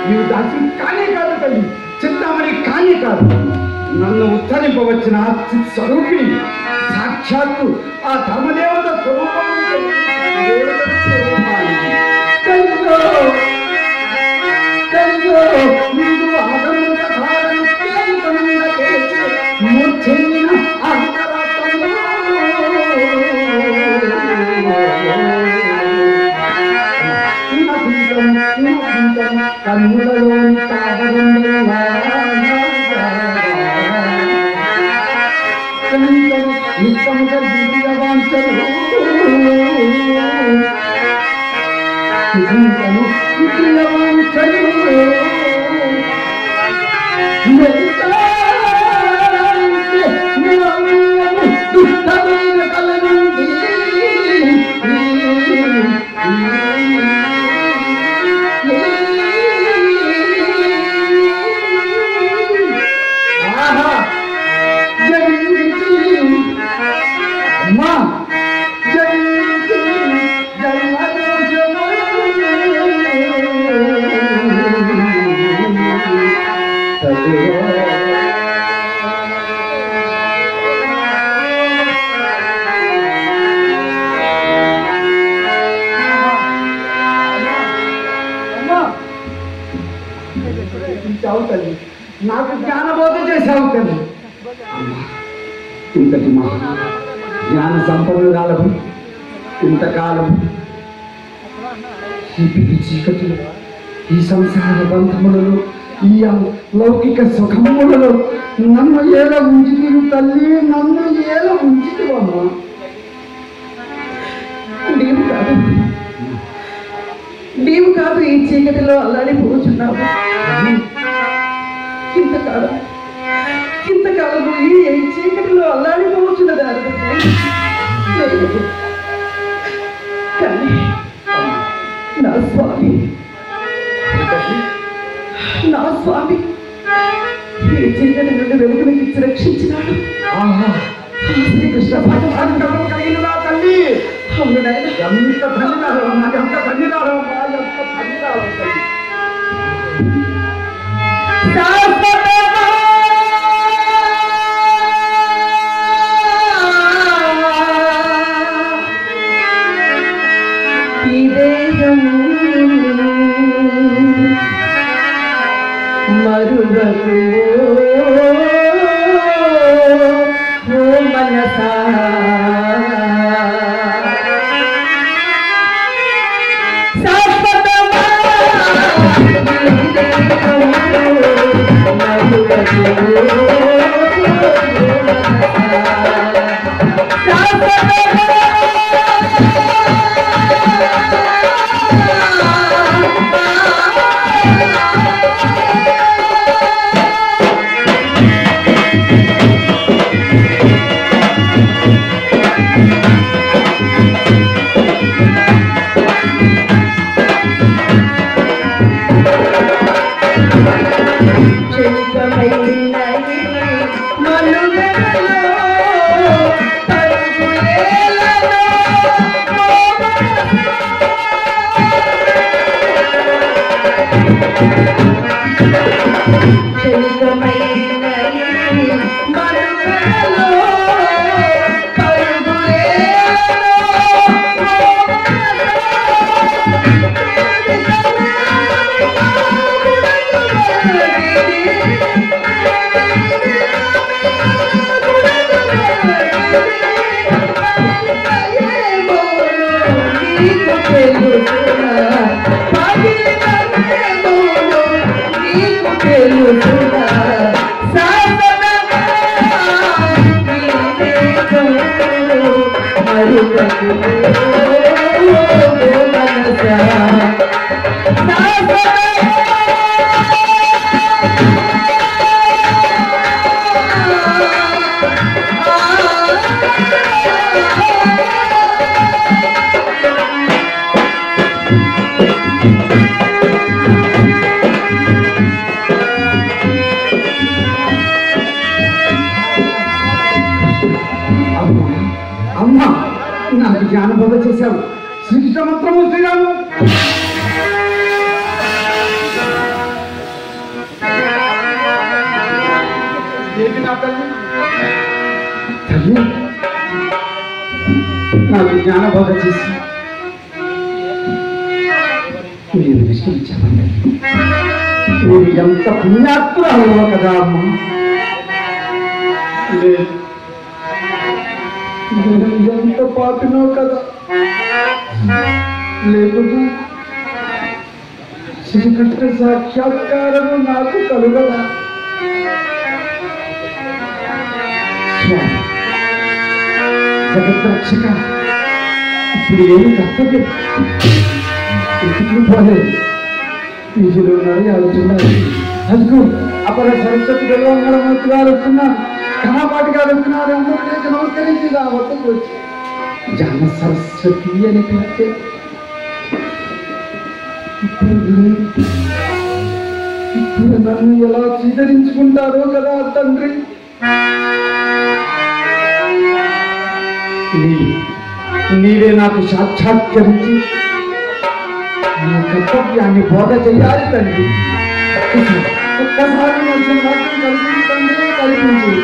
నీవు దాచి కానే కాదు తల్లి, చింతామణి కానే కాదు. నన్ను ఉత్తరింపవచ్చిన స్వరూపిణి సాక్షాత్తు ఆ ధర్మదేవత స్వరూపాన్ని కన్నులలోని నిత్యముగా దివ్యవాంఛలు దుష్టమైన కల నుండి నాకు జ్ఞానబోధ చేసావు తల్లి. ఇంతటి మా జ్ఞాన సంపన్నురాలకు ఇంతకాలం ఈ పిడి చీకటిలో, ఈ సంసార బంధములలో, ఈ లౌకిక సుఖములలో నన్ను ఏల ఉంచితివి తల్లి, నన్ను ఏల ఉంచితివమ్మా. నీవు కాదు ఈ చీకటిలో అల్లాడిపోతున్నావు. ఇంతకాలం ఈ చీకటిలో అల్లాడిపోతున్నదారు. కానీ నా స్వామి ఈ చీకటి నుండి వెలుగునిచ్చి రక్షించినాడు. శ్రీకృష్ణ భగవానుడు కలిగిన తల్లి. అవును నాయన, ఎంత ధన్యవాదం, ఎంత ధన్యవాదం, ఎంత ధన్యవాదం తల్లి. మరువకు ఓ మనసా, Thank you. అమ్మా నాకు జ్ఞానబోధ చేశావు. శ్రీకృష్ణ మంత్రము శ్రీరాము. ఏంటి నా తల్లి? తల్లి నాకు జ్ఞానబోధ చేసి మీరు విశ్వసించామండి. మీరు ఎంత పుణ్యాత్మురాలో కదా అమ్మా. నేను ఎంత పాపినో కదా. లేకపోతే శ్రీకృష్ణ సాక్షాత్కారము నాకు కలుగదా? జగద్రక్షక, ఇప్పుడు ఏమి కర్తవ్యం? ఇంటికి పోలేదు. పీజీలో ఉన్నారు, ఆలోచున్నారు. అందుకు అపర సరస్వతి గెలవంగళమూర్తి గారు వస్తున్నారు, కమాపాటి గారు వస్తున్నారు. అందరికీ నమస్కరించి వద్దకు వచ్చి జాన సరస్వతి అని పిలిస్తే ఇప్పుడు నన్ను ఎలా స్వీకరించుకుంటారో కదా తండ్రి. నీవే నాకు సాక్షాత్కరించి నా కర్తవ్యాన్ని బోధ చేయాలి తండ్రి. ఒక్కసారి మంచి మాత్రం కల్పించండి, కల్పించు.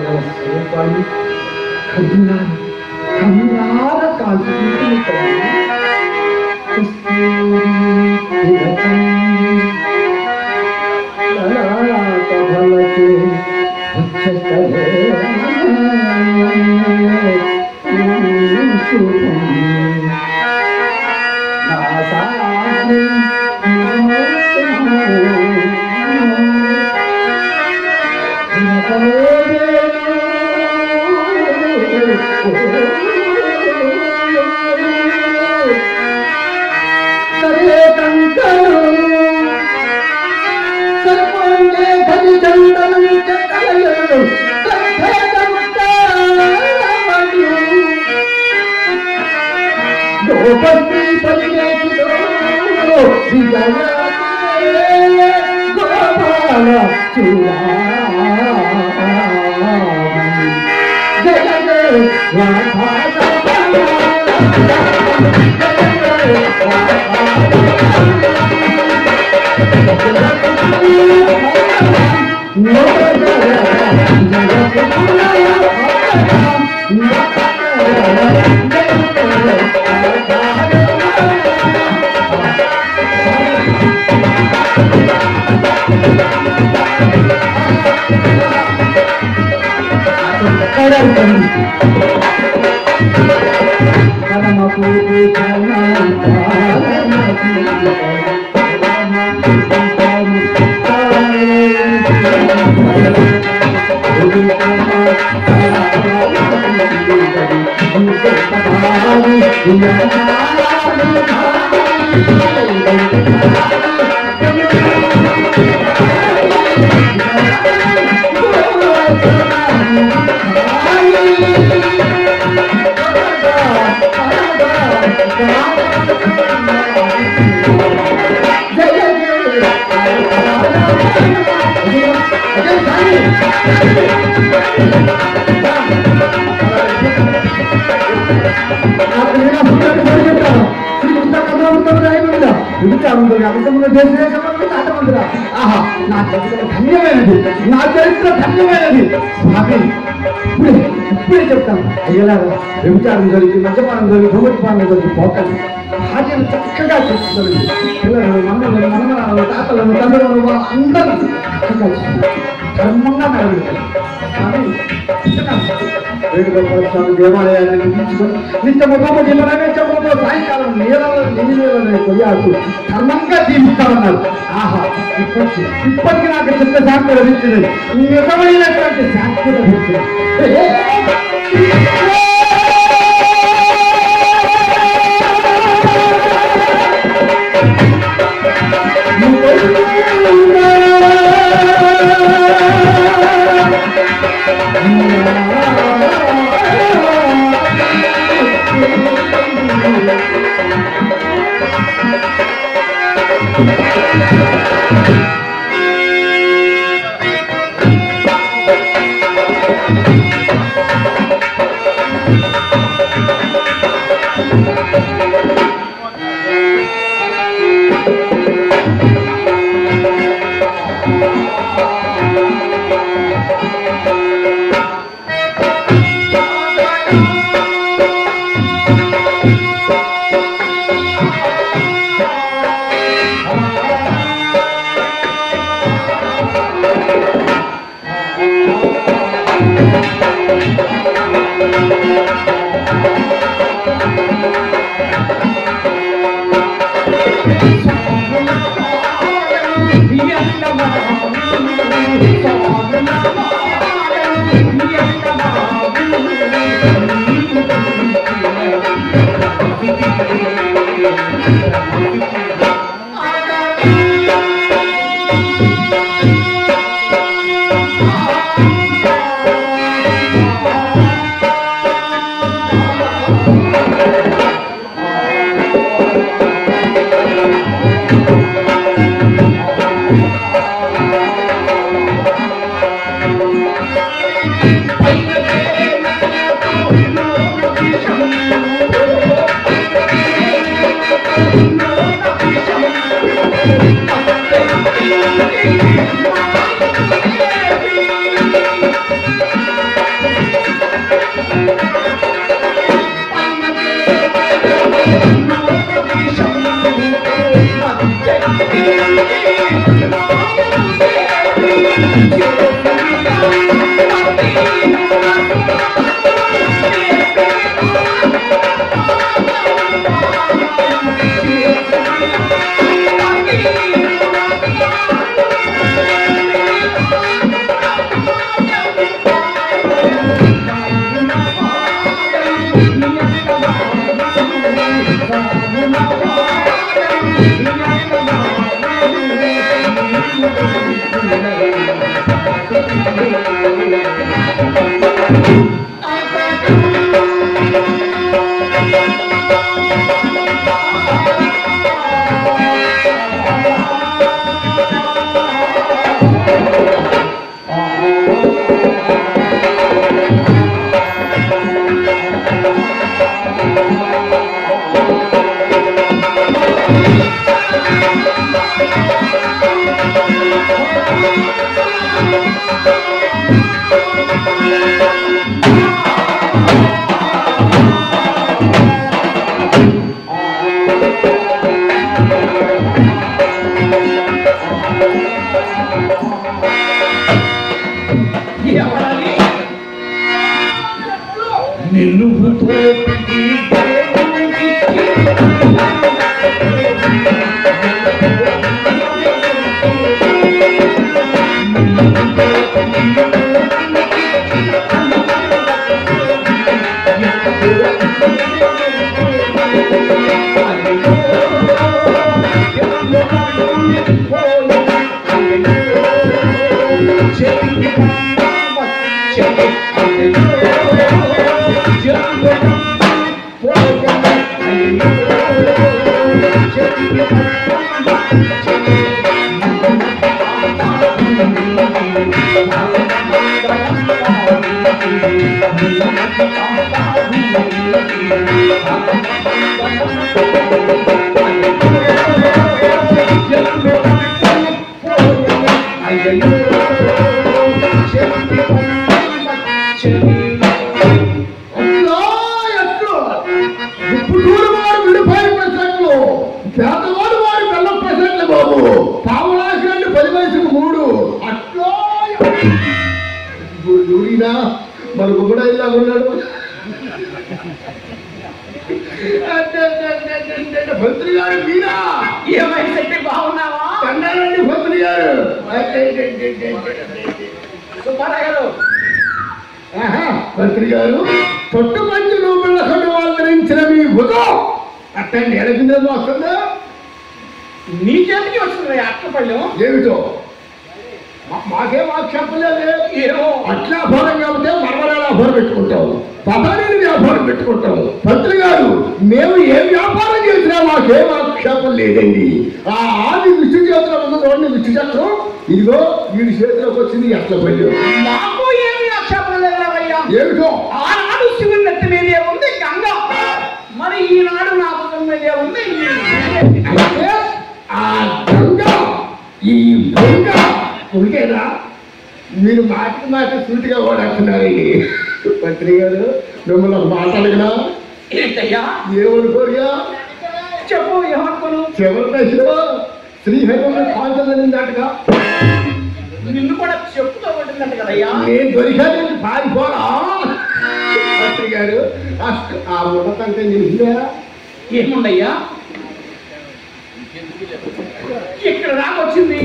దేవతల స్వరూపాన్ని కన్నార కాల్చుకుంటుంది ధన్యమైనది, నా చరిత్ర ధన్యమైనది. స్వామి ఇప్పుడే చెప్తాను. అయ్యేలాగా వ్యభిచారం జరిగి, మద్యపానం జరిగి, ధూమపానం జరిగి పోతాను. భార్యను చక్కగా చూస్తుంది. పిల్లలను, మనలను, మనమలను, తాతలను, తండ్రులను అందరూ చక్కగా చూస్తుంది. ధర్మంగా మెరవించాలి. స్వామి వేణుగోపాలస్వామి దేవాలయాన్ని నిర్మించుకొని నిత్యము నైవేద్యములతో సాయంకాలం నీళ్ళని కొయ్యాడుతూ ధర్మంగా జీవిస్తామన్నారు. ఆహా, ఇప్పటికి నాకు చిత్తశాంతి లభించింది. నిజమైనటువంటి శాంతి లభించింది. మరి గుమ్మడ ఇలా ఉన్నాడు మంత్రి గారు మీరా ఏమైతే బాగున్నావా కన్నారండి మంత్రి గారు మంత్రి గారు పొట్టు మంచి రూపంలో వాళ్ళరించిన మీ బుధం అట్టండి ఎడకిందో వస్తుందా నీ చేతికి వస్తుంది అట్లపళ్ళెం ఏమిటో మాకేం ఆక్షేపలేదు ఏమో అట్లా వ్యాపారం కాబట్టి మరమరా వ్యాపారం పెట్టుకుంటాము పదాని వ్యాపారం పెట్టుకుంటాము మంత్రి గారు మేము ఏ వ్యాపారం చేసినా మాకేం ఆక్షేపం లేదండి ఆ ఆది విష్ణు చేతిలో ఉన్న రోడ్ని విష్ణు చక్రం ఇదిగో వీడి చేతిలోకి వచ్చింది ఎట్ల పల్లె మాకు ఏమి ఆక్షేపం లేదయ్యా ఏమిటో ఆనాడు శివుని నెత్తి మీదే ఉంది గంగ మరి ఈనాడు నా పుత్రం మీదే ఉంది అంటే ఆ గంగ ఈ గంగ ఉడికేనా మీరు మాటికి మాట సూటిగా ఓడాడుతున్నారండి మంత్రి గారు మిమ్మల్ని ఒక మాట అడిగినా ఏంటయ్యా ఏమనుకోరియా చెప్పు ఏమనుకోను చివరి దశలో శ్రీహరి కాంతలనిందటగా నిన్ను కూడా చెప్పుతో కొట్టిందంట కదయ్యా నేను దొరికానండి పారిపోరా మంత్రి గారు ఆ ఉన్నతంటే నిలిచిందా ఏముండయ్యా ఇక్కడ రాకొచ్చింది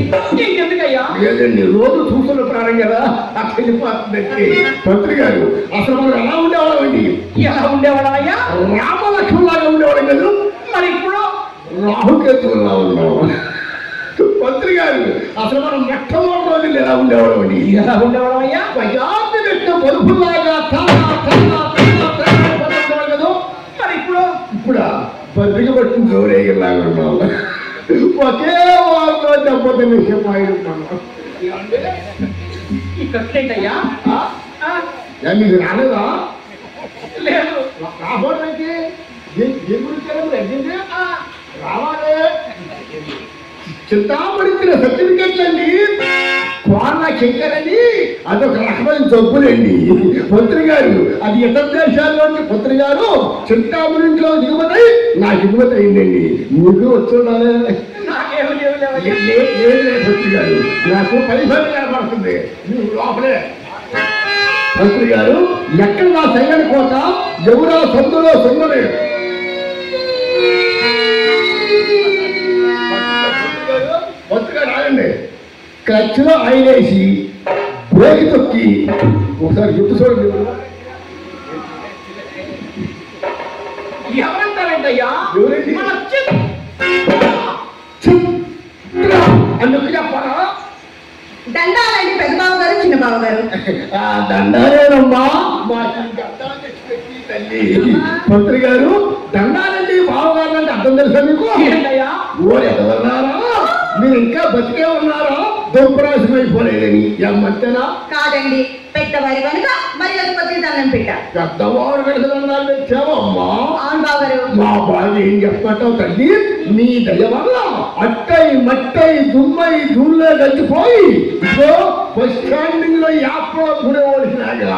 ఇంకెందుకయ్యా లేదండి రోజు చూస్తున్న ప్రాణం కదా అక్కడిపోతుందండి మంత్రి గారు అసలు మనం ఎలా ఉండేవాళ్ళండి ఎలా ఉండేవాళ్ళయ్యా రామలక్ష్మణలాగా ఉండేవాళ్ళం కదా మరి ఇప్పుడు రాహుకేతువులా ఉన్నాం మంత్రి గారు అసలు మనం మొట్టమొదటి రోజులు ఎలా ఉండేవాళ్ళండి ఎలా ఉండేవాళ్ళయ్యా ప్రజాతి పెట్టిన పరుపులాగా కదా మరి ఇప్పుడు పత్రిక పట్టిన జోరేలాగా ఉన్నాం ఒకే వారిలో దెబ్బతిన్న విషయం ఆయుడున్నాను ఇక్కడేంటయ్యా మీకు రాలేదా లేదు రాబోడానికి ఏ గురించి రావాలి చింతామణించిన సర్టిఫికెట్లండి కోర్ల చెక్కరని అదొక రకమైన జబ్బులండి మంత్రి గారు అది ఇతర దేశాల్లోని మంత్రి గారు చింతామణింట్లో దిగుమతి నాకు దిగుమతి అయిందండి మీకు వచ్చున్నానే లేదు మంత్రి గారు నాకు పరిసరం ఏర్పడుతుంది మీరు లోపలే మంత్రి గారు ఎక్కడ నా సైలెంట్ కోత ఎవరో సొంతలో సొందలేదు కొత్తగా రాయండి క్లచ్లో ఆయిల్ వేసి బ్రేక్ తొక్కి ఒకసారి గుర్తు చూడండి ఎవరంటారేంటయ్యా ఎవరండి అందుకు చెప్పారా దండాలండి పెద్ద బావ గారు చిన్న బావ గారు. దండాలేనమ్మా తల్లి. మంత్రి గారు దండాలండి బావగారు అంటే అర్థం తెలుసా మీకు? ఎవరన్నారా మీరు ఇంకా బతికే ఉన్నారా? దుంపరాశమైపోలేదని ఏమంటేనా? కాదండి, పెద్దవారి కనుక మరి పత్రి దండం పెట్టా. పెద్దవారు కనుక దండాలు పెట్టావమ్మా. అవును బావగారు. మా బాగా ఏం చెప్పమంటావు తల్లి? నీ దయ వల్ల అట్టై మట్టై దుమ్మై ధూళ్ళే గడిచిపోయి బస్ స్టాండింగ్ లో యాప్లో గుడేవాడిసినాగా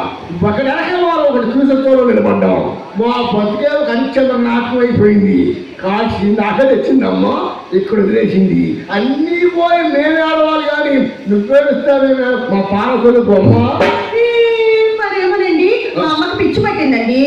ఒకడేకే వాళ్ళు ఒకటి చూసతో నిలబడ్డాం. మా బతికే ఒక అంచెల నాటకం అయిపోయింది. కాల్చి దాకా తెచ్చిందమ్మా, ఇక్కడ వదిలేసింది. అన్నీ పోయి మేమే ఆడవాలి కానీ నువ్వేడుస్తావే మా పాలకులు బొమ్మ. మరేమోనండి, మా అమ్మకి పిచ్చి పట్టిందండి.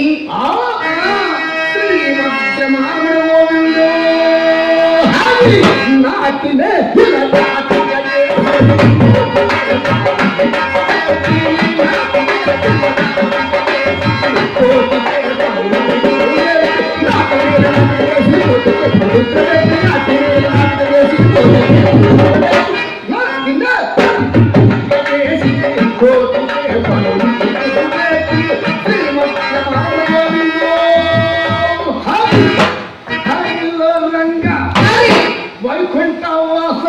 వైకుంఠవాస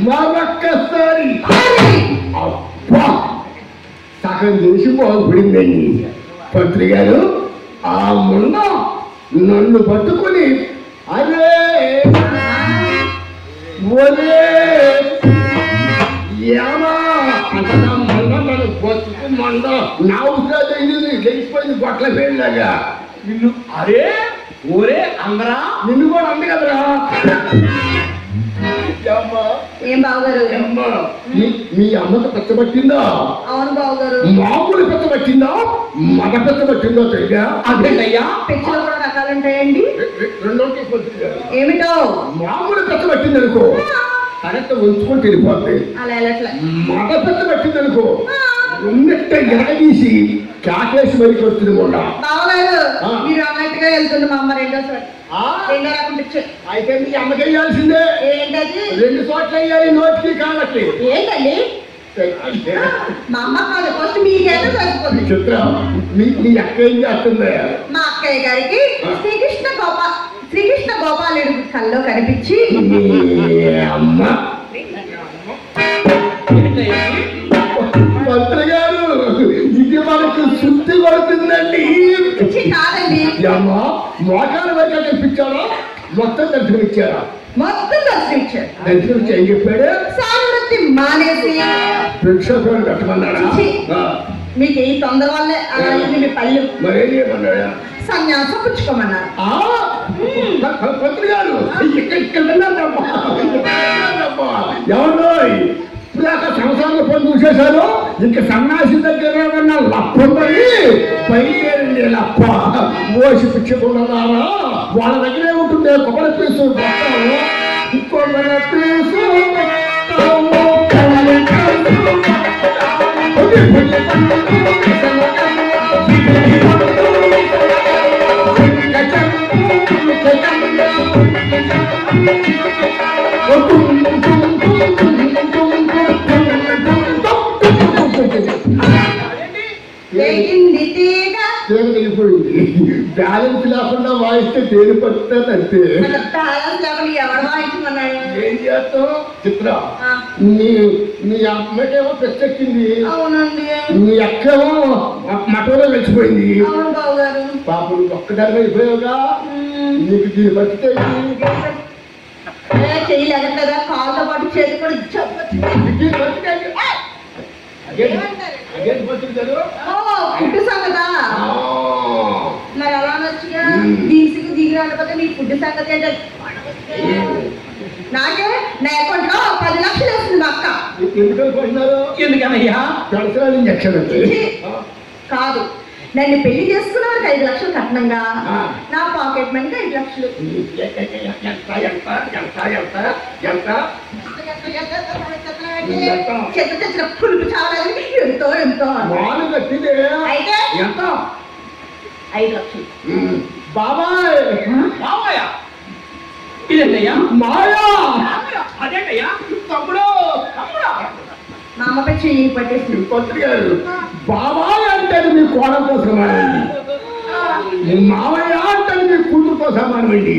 మరొక్కసారి సగం చేసి బాగుపడిందండి. మంత్రి గారు ఆ మొన్న నన్ను పట్టుకుని అరే ఒరే ఏమా అంటా మొన్న నన్ను పట్టుకుమండ నా ఉద్యోగం గెలిచిపోయింది గొట్ల పేరులాగా. నిన్ను అరే ఒరే అందరా నిన్ను కూడా అంది కదరా. ఏం బావగారు? మీ అమ్మకు పెచ్చబట్టిందా? అవును బావగారు. మామూలు పెచ్చబట్టిందా మగ పెచ్చబట్టిందో తెలియదా? అదేంటయ్యా పెచ్చలో కూడా రకాలు ఉంటాయండి. రెండోకి ఏమిటో మామూలు పెచ్చబట్టింది అనుకో కరెక్ట్ ఉంచుకొని వెళ్ళిపోతాయి. అలా ఎలా మగ పెచ్చబట్టింది అనుకో ఉన్నట్ట ఎరగదీసి కాకేసి బయటకు వచ్చింది మొన్న. బావగారు మీరు అన్నట్టుగా వెళ్తుంది మా అమ్మ రెండోసారి. రెండో రకం పిచ్చి. అయితే మీ అమ్మకి వేయాల్సిందే. ఏంటది? 2 చోట్ల వేయాలి, నోటికి కాళ్ళకి. ఏంటండి మా అమ్మ కాదు, ఫస్ట్ మీకైతే సరిపోతుంది. చిత్ర మీ అక్క ఏం చేస్తుంది? మా అక్కయ్య గారికి శ్రీకృష్ణ గోపాలుడు కల్లో కనిపించి అమ్మ మంత్రి గారు ఇది మనకు శుద్ధి పడుతుందండి. కాదండి అమ్మ మోకాల వరకు కనిపించారా? మొత్తం దర్శనం ఇచ్చారా? మొత్తం దర్శనం ఇచ్చారు. దర్శనం ఇచ్చి ఏం చెప్పాడు? సానువృత్తి మానేసి ప్రేక్షకులను కట్టమన్నాడా? మీకు ఈ తొందర వల్లే అలా మీ పళ్ళు మరేం చేయమన్నాడా? సన్యాసం పుచ్చుకోమన్నారు. మంత్రి గారు ఎవరో ఇప్పుడాక సంవత్సరాల పని చూసేశారు. ఇంకా సన్నాసి దగ్గర లప్పందని పైకి లప్ప మోసి పిచ్చకుండా వాళ్ళ దగ్గరే ఉంటుంది. కొబ్బరి పీసు కొబ్బరి పీసు బ్యాలెన్స్ లేకుండా వాయిస్తే తేలి పడుతుంది అంతే. ఏం చేస్తాం చిత్ర? నీ అమ్మకేమో పెచ్చెక్కింది, నీ అక్కేమో మటంలో వెళ్ళిపోయింది. పాపం ఒక్కదాని అయిపోయావుగా. నీకు దీన్ని బతికే చేయలేదా? కాళ్ళతో పాటు చేతి కూడా ఫుడ్ సంగతా? మరి అలా నచ్చుగా దీనికి దిగి రాకపోతే నీ ఫుడ్ సంగతి అంటే నాకే నా అకౌంట్ లో 10 లక్షలు వేస్తుంది మా అక్క. ఎందుకనయ్యా? కాదు, నన్ను పెళ్లి చేసుకున్న వారికి 5 లక్షలు కట్నంగా, నా పాకెట్ మనీకి 5 లక్షలు. చెత్త తెచ్చిన పులుపు చాలా ఎంతో ఎంతో అయితే 5 లక్షలు. బాబాయ్ బాబాయ్ ఇదేంటయ్యా? మాయా అదేంటయ్యా? తమ్ముడు తమ్ముడు మా అమ్మపై చెయ్యి పట్టేసింది. మంత్రి గారు బాబాయ్ అంటే మీ కోడలతో సమానమండి, మీ మావయ్య అంటే మీ కూతురుతో సమానమండి,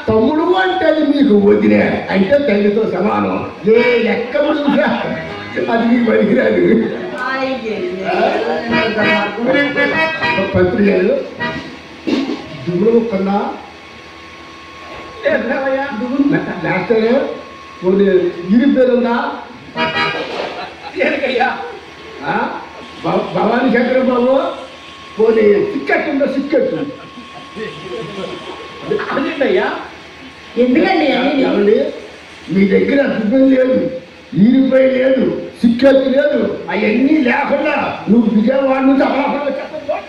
తమ్ముడు అంటే మీకు వదిన అంటే తల్లితో సమానం. ఏ లెక్క చూసా అది మీకు పనికిరాదు. మంత్రి గారు దుమ్ముడు ముక్కన్నా లేస్తే ఇరి పేరుందా? భవానీ శంకర బాబు పోనీ సిక్కెట్ ఉందా? సిక్కెట్టు ఎందుకండి మీ దగ్గర దుబ్బం లేదు, ఈరిపై లేదు, సిక్కెట్టు లేదు, అవన్నీ లేకుండా నువ్వు విజయవాడ నుంచి అమలాపురం చేసుకుంటావా?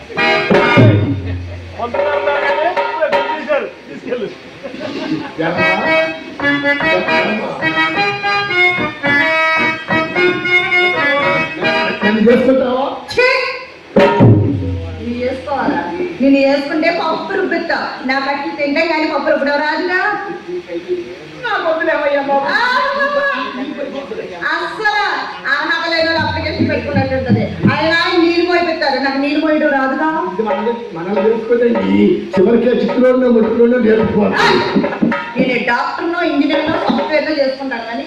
చేసుకోవాలా? నేను వేసుకుంటే పప్పు రుబ్బుతా. నా బట్టి తింటే కానీ పప్పు రుబ్బడం రాదుగా. అస్సలు ఆ నగలేదో అప్లికేషన్ పెట్టుకున్నట్టుంటది. ఆయన నీళ్ళు పోయి పెట్టారు, నాకు నీళ్ళు పోయడం రాదుగా. మనం తెలుసుకోదండి, చివరికే చిక్కులోనో ముట్టులోనో నేర్చుకోవాలి. నేను డాక్టర్నో ఇంజనీర్నో సాఫ్ట్వేర్నో చేసుకుంటాను కానీ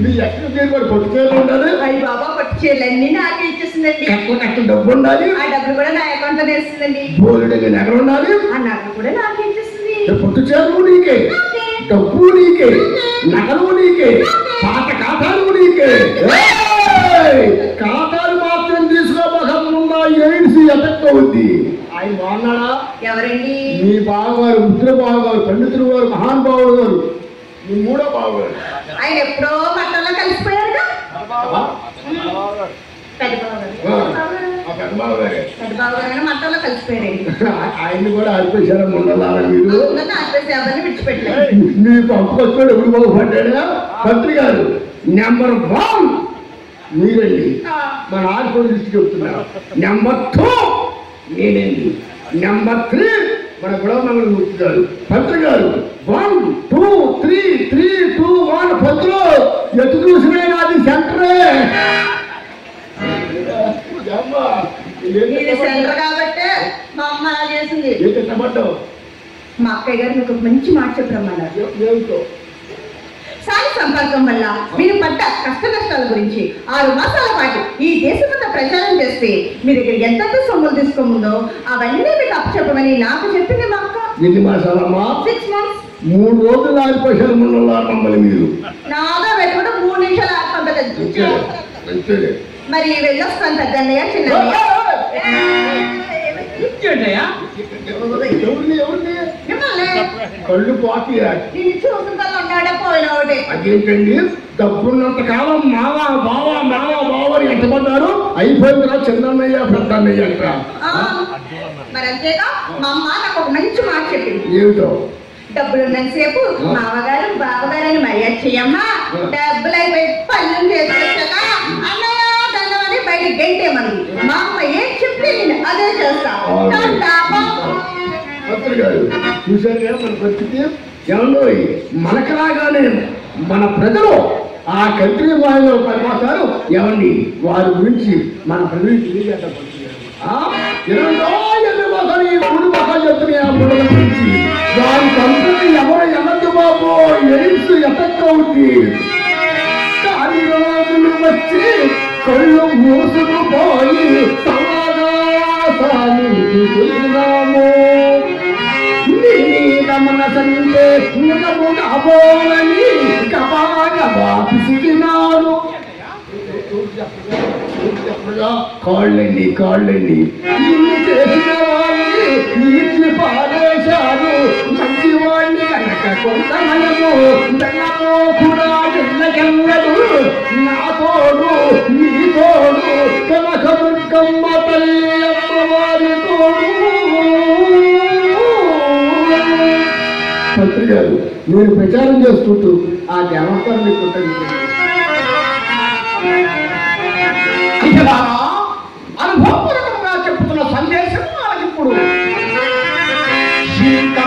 మీ ఎక్కడ కూడా పట్టుచేలు ఉండాలి. అయ్యి బాబా పట్టుచేయాలన్నీ నాకే ఇచ్చేసిందండి. అక్కడ డబ్బు ఉండాలి, ఆ డబ్బులు కూడా నా అకౌంట్ లో వేస్తుందండి. బోలుగా నగలు ఉండాలి, ఆ నగలు కూడా నాకే ఇచ్చేస్తుంది. పట్టుచేలు నీకే, డబ్బు నీకే, నగలు నీకే, పాత ఖాతాలు నీకే. ఖాతాలు మాత్రం తీసుకోబోకుండా ఎయిడ్స్ ఎఫెక్ట్ అవుద్ది. ఆయన బాగున్నాడా? ఎవరండి? మీ బావగారు, ముద్ర బావగారు, పండితులు గారు, మహానుభావుడు గారు, మీ మూడో బావగారు. ఆయన ఎప్పుడో మట్టంలో కలిసిపోయారుగా. పెద్ద బావగారు మట్టంలో కలిసిపోయారండి. ఆయన్ని కూడా ఆడిపేశారా ముందలారా మీరు? ఆడిపేసి విడిచిపెట్టారు. మీకు అప్పుకొచ్చాడు ఎప్పుడు బాగుపడ్డా? మంత్రి గారు నెంబర్ 1 మీరండి. మన ఆడిపోయి దృష్టి చెప్తున్నారు. నెంబర్ 2 నేనండి. నెంబర్ 3 మన గుణమంగళ మూర్తి గారు. మంత్రి గారు 1 2 3 3 2 1 పంతులు ఎటు చూసినా అది సెంటరే. సెంటర్ కాబట్టి మా అమ్మ అలా చేసింది. ఏంటంటావు? మా అక్కయ్య గారు మీకు ఒక మంచి మాట చెప్పమన్నారు. సాయి సంపర్కం వల్ల మీరు పడ్డ కష్ట నష్టాల గురించి 6 మాసాల పాటు ఈ దేశమంతా ప్రచారం చేస్తే మీ దగ్గర ఎంతెంత సొమ్ములు తీసుకోముందో అవన్నీ మీకు అప్పచెప్పమని నాకు చెప్పింది మా అక్క. ఎన్ని మాసాలమ్మా? 6 months. 3 రోజులు ఆగిపోయారు ముందు మమ్మల్ని మీరు. నాగా పెట్టుకుంటే 3 నిమిషాలు ఆగిపోతుంది. మరి వెళ్ళొస్తాను పెద్దన్నయ్య చిన్నయ్య. కళ్ళు పోటీ నిన్ను చూస్తుందా ఉన్నాడే పోయినోడే. అదేంటండి డబ్బున్నంత కాలం మావా బావా మావా బావని ఎంతమంటారు? అయిపోయిందిరా చిన్నయ్య పెద్దన్నయ్య అంట. మరి అంతేగా మా అమ్మ నాకు ఒక మంచి మాట చెప్పింది. ఏమిటో? డబ్బులున్నంతసేపు మామగారు బావగారు అని మర్యాద చెయ్యమ్మా, డబ్బులు అయిపోయి పనులు చేసుకొచ్చాక అన్నయ్య దండమని బయట గంటేమంది. మా అమ్మ ఏం చెప్తే నేను అదే చేస్తా. మంత్రి గారు చూశారు కదా మన పరిస్థితి. ఏమన్నా మనకు రాగానే మన ప్రజలు ఆ కంట్రీ వాళ్ళలో పడిపోతారు. ఏమండి వారి గురించి మన ప్రజలకు తెలియజేద్దాం. 20 మొక్కలు ఈ 3 మొక్కలు చెప్తున్నాయి. ఆ ముళ్ళ గురించి వారి కంపెనీ ఎవరు ఎనద్దు బాబు, ఎయిడ్స్ ఎఫెక్ట్ అవుతుంది. కానీ రోజులు వచ్చి కళ్ళు మూసుకుపోయి సమాధానానికి వెళ్ళినాము. మనసంటే కాబోలని గబాగబా పిసికినాడు. కాళ్ళండి కాళ్ళండి ఇన్ని చేసిన వాళ్ళని ఈడ్చి పారేశారు. మంచివాణ్ణి కనుక కొంతమయము బెల్లలో కూడా వెళ్ళగెల్లదు. నా తోడు నీ తోడు కనక దుర్గమ్మ తల్లి అమ్మవారి తోడు. మంత్రి గారు నేను ప్రచారం చేసుకుంటూ ఆ దేవస్థానాన్ని కృతజ్ఞతలు. అనుభవపూర్వకంగా చెప్తున్న సందేశం వాళ్ళకి ఇప్పుడు Thank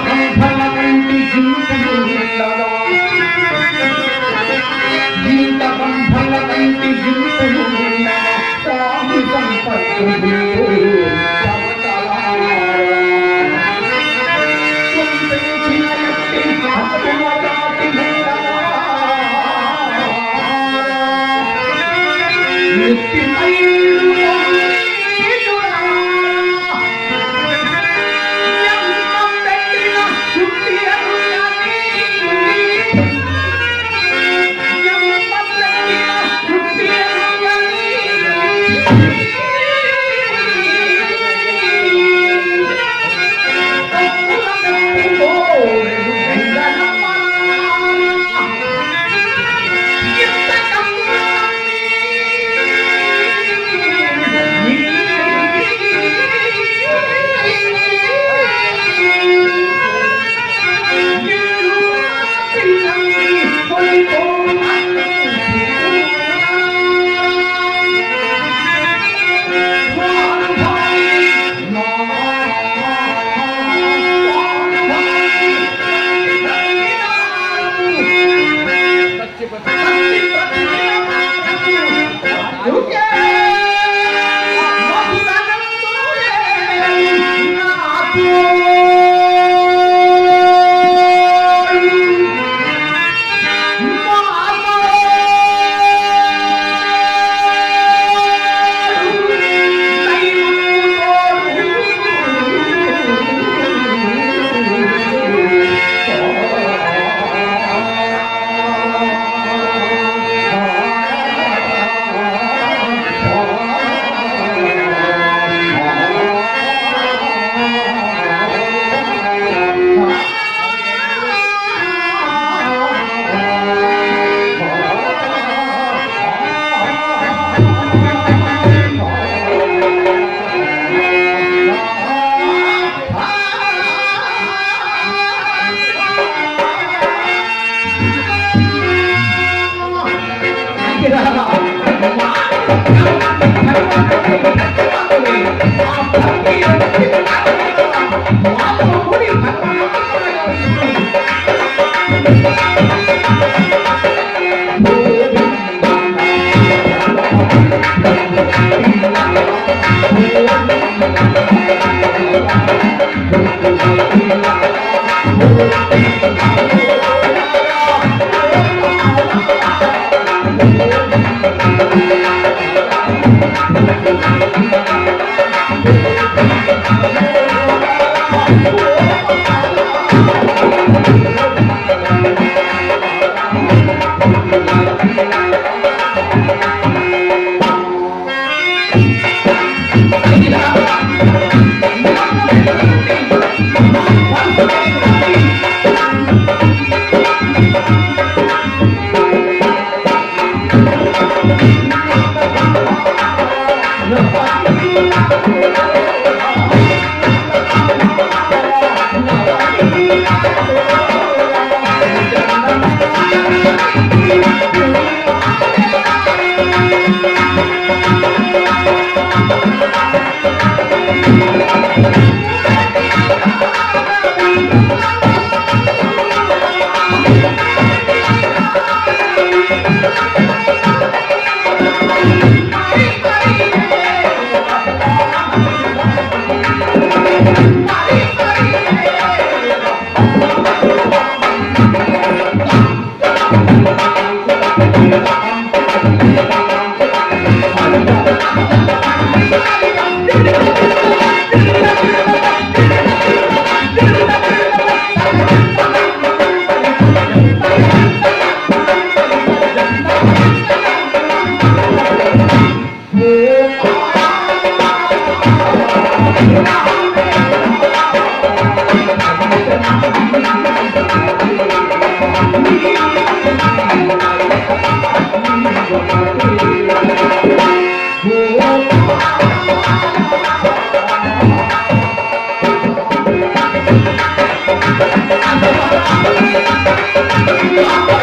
you.